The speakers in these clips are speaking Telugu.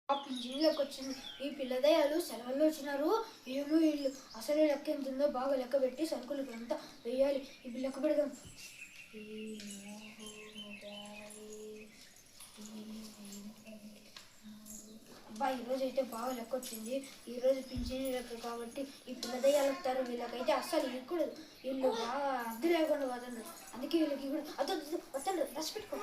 పింఛన్లోకి వచ్చింది. ఈ పిల్లదయ్యాలు సెలవుల్లో వచ్చినారు. ఏమో వీళ్ళు అసలు లెక్క ఎంత ఉందో బాగా లెక్క పెట్టి సరుకులకి అంతా వేయాలి. ఇవి లెక్క పెడదాం. అబ్బా ఈరోజు అయితే బాగా లెక్క వచ్చింది. ఈరోజు పింఛన్ లెక్క కాబట్టి ఈ పిల్లదయ్యాలు వస్తారు. వీళ్ళకైతే అస్సలు ఇవ్వకూడదు. వీళ్ళు బాగా అద్దె లేకుండా వదలరు. అందుకే వీళ్ళకి ఇవ్వకూడదు. అద్దె వస్తాడు రసి పెట్టుకో.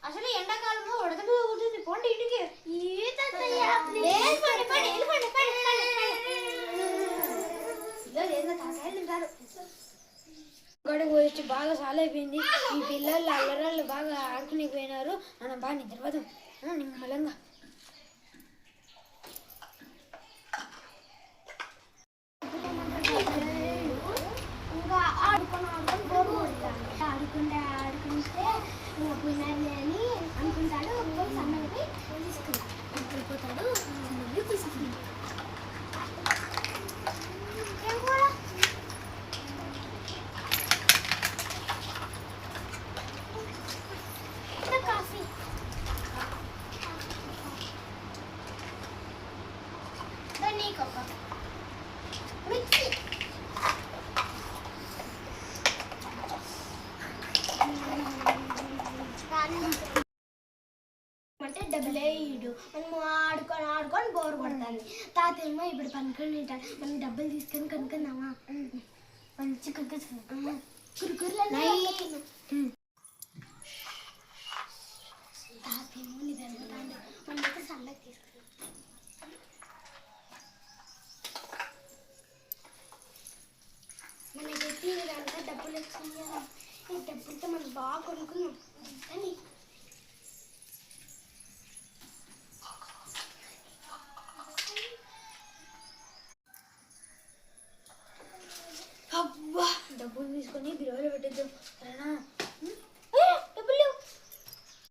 అసలు ఎండాకాలంలో ఉడతలు కూర్చుంది. పోండి ఇంటికి. గొడవ వచ్చి బాగా సాలైపోయింది. ఈ పిల్లలు అల్లరాళ్ళు బాగా ఆడుకుని పోయినారు. మనం బాగా నిద్రపోదాం నిమ్మలంగా. ఇంకా ఆడుకుంటే పోయినారు అని అనుకుంటాడు. పోయి సన్నగా తీసుకుంటాడు. వెళ్ళిపోతాడు. తీసుకుంటాడు. కాఫీ నీకొక మిక్సీ అంటే డబ్బులే ఇడు. మనం ఆడుకొని బోర్ కొడతాను. తాత ఏమో ఇప్పుడు పనుకొని ఉంటాడు. మనం డబ్బులు తీసుకొని కనుక్కుందామా? మంచి కురుకురులు తాత ఏమో నీ వెళ్తాడు. మనకి సల్లకి తీసుకుని మనకైతే ఇదంతా డబ్బులు వచ్చింది. ఈ డబ్బులతో మనం బాగా కొనుక్కున్నాం. కానీ